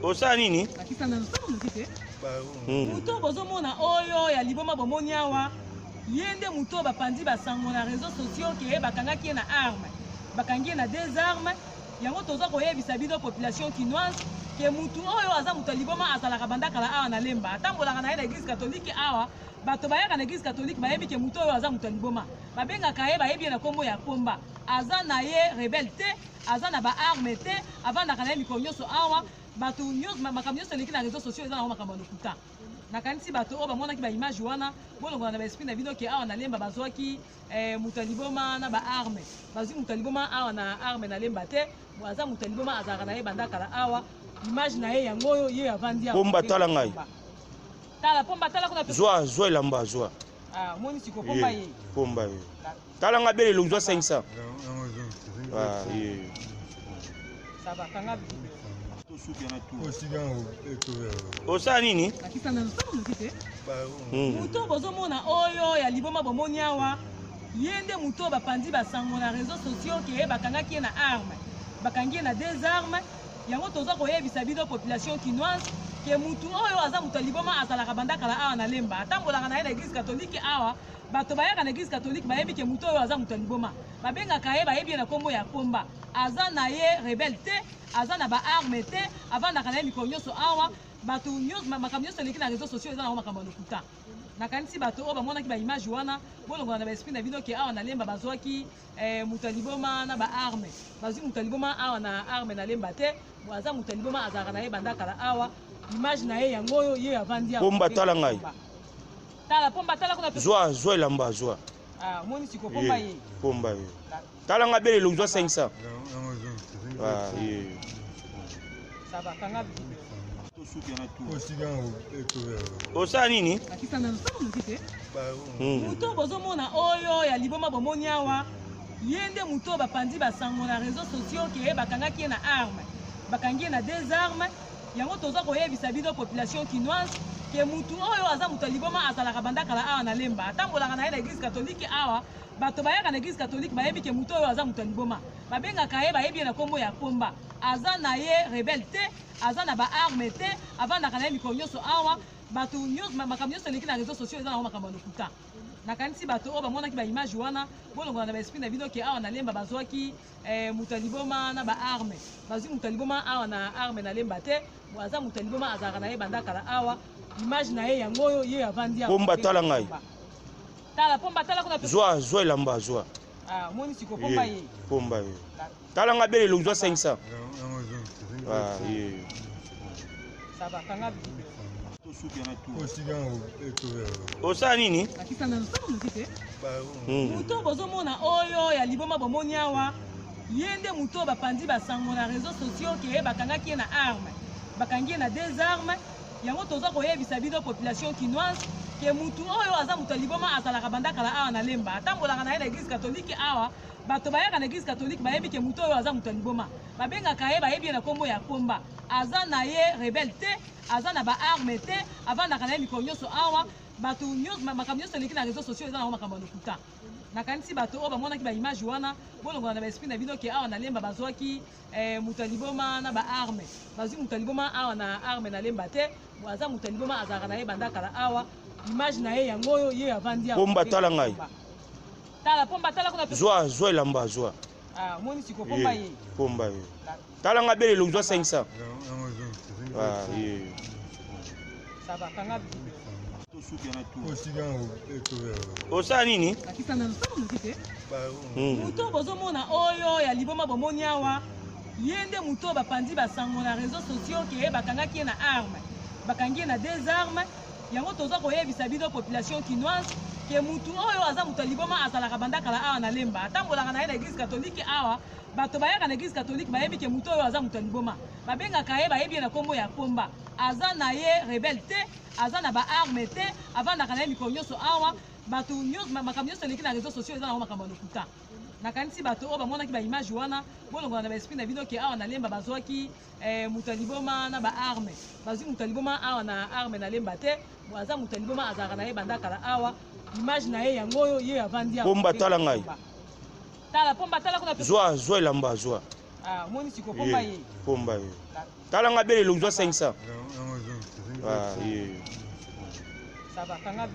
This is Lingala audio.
Osa nini? Muto bozomona oyo ya liboma bomoni awa yende muto bapandi basango na réseaux sociaux ke bakangaki na arme bakangi na des armes yango toza koyebisa bino population kinoise ke mutu oyo aza muto liboma azalaka bandakala awa na lemba atambolaka na ye na église catholique awa bato bayaka na église catholique bayebi ke mutu oyo aza muto liboma babengaka ye bayebi ye na kombo ya komba aza na ye rebelle te aza na baarme te avandaka na ye mikolo nyonso awa bato nyonso makambo nyonso eleki na réseaux sociaux eza nango makambo ya lokuta nakanisi bato oyo bamonaki baimage wana bolongola na baesprit na bino ke awa na lemba bazwaki mutu liboma na baarme bazwi mutu liboma awa na arme na lemba te aza mutu liboma azalaka na ye bandakala awa image na ye yango oyo ye avandi awa pomba tala ngai tala pomba tala kuna zwa elamba zwa moni siko pomba ye pomba ye tala ngai bele longzwa 500 ça va kanga osa nini? Muto bozomona oyo ya liboma bomoni awa yende muto bapandi basango na réseaux sociaux ke bakangaki ye na arme bakangi ye na des armes yango toza koyebisa bino population kinoise ke mutu oyo aza muto liboma azalaka bandakala awa na lemba atambolaka na ye na église catholique awa bato bayaka na église catholique bayebi ke mutu oyo aza muto liboma babengaka ye bayebi ye na kombo ya komba aza na ye rebelle te aza na baarme te avandaka na ye mikolo nyonso awa bato nyonso makambo nyonso eleki na réseaux sociaux eza nango makambo ya lokuta nakanisi bato oyo bamonaki baimage wana bolongola na baesprit na bino ke awa na lemba bazwaki mutu liboma na baarme bazwi mutu liboma awa na arme na lemba te aza mutu liboma azalaka na ye bandakala awa image na ye yango oyo ye avandi awa pomba tala ngai tala pomba tala kuna zwa elamba zwa moni siko pomba ye pomba ye tala ngai bele longzwa 500 ça va kanga osa nini? Muto bozomona oyo ya liboma bomoni awa yende muto bapandi basango na réseaux sociaux ke bakangaki ye na arme bakangi ye na des armes yango toza koyebisa bino population kinoise ke mutu oyo aza muto liboma azalaka bandakala awa na lemba atambolaka na ye na église catholique awa bato bayaka na église catholique bayebi ke mutu oyo aza muto liboma babengaka ye bayebi ye na kombo ya komba aza na ye rebelle te aza na baarme te avandaka na ye mikolo nyonso awa bato nyonso makambo nyonso eleki na réseaux sociaux eza nango makambo ya lokuta nakanisi bato oyo bamonaki baimage wana bolongola na baesprit na bino ke awa na lemba bazwaki mutu liboma na baarme bazwi mutu liboma awa na arme na lemba te aza mutu liboma azalaka na ye bandakala awa image na ye yango oyo ye avandi awa pomba tala ngai tala pomba tala kuna zwa elamba zwa moni siko pomba ye pomba ye tala ngai bele longzwa 500 ça va kanga osa nini? Muto bozomona oyo ya liboma bomoni awa yende muto bapandi basango na réseaux sociaux ke bakangaki ye na arme bakangi ye na des armes yango toza koyebisa bino population kinoise ke mutu oyo aza muto liboma azalaka bandakala awa na lemba atambolaka na ye na église catholique awa bato bayaka na église catholique bayebi ke mutu oyo aza muto liboma babengaka ye bayebi ye na kombo ya komba aza na ye rebelle te aza na baarme te avandaka na ye mikolo nyonso awa bato nyonso makambo nyonso eleki na réseaux sociaux eza nango makambo ya lokuta nakanisi bato oyo bamonaki baimage wana bolongola na baesprit na bino ke awa na lemba bazwaki mutu liboma na baarme bazwi mutu liboma awa na arme na lemba te aza mutu liboma azalaka na ye bandakala awa image na ye yango oyo ye avandi awa pomba tala ngai tala pomba tala kuna zwa elamba zwa moni siko pomba ye pomba ye tala ngai bele longzwa 500 ça va kanga osa nini? Muto bozomona oyo ya liboma bomoni awa yende muto bapandi basango na réseaux sociaux ke bakangaki ye na arme bakangi ye na des armes yango toza koyebisa bino population kinoise ke mutu oyo aza muto liboma azalaka bandakala awa na lemba atambolaka na ye na église catholique awa bato bayaka na église catholique bayebi ke mutu oyo aza muto liboma babengaka ye bayebi ye na kombo ya komba aza na ye rebelle te aza na baarme te avandaka na ye mikolo nyonso awa bato nyonso makambo nyonso eleki na réseaux sociaux eza nango makambo ya lokuta nakanisi bato oyo bamonaki baimage wana bolongola na baesprit na bino ke awa na lemba bazwaki mutu liboma na baarme bazwi mutu liboma awa na arme na lemba te aza mutu liboma azalaka na ye bandakala awa image na ye yango oyo ye avandi awa pomba tala ngai tala pomba tala kuna zwa elamba zwa Ah, moni siko pomba ye. Pomba ye. Tala ngabele lozwa 500. Ah, Ça va, kanga.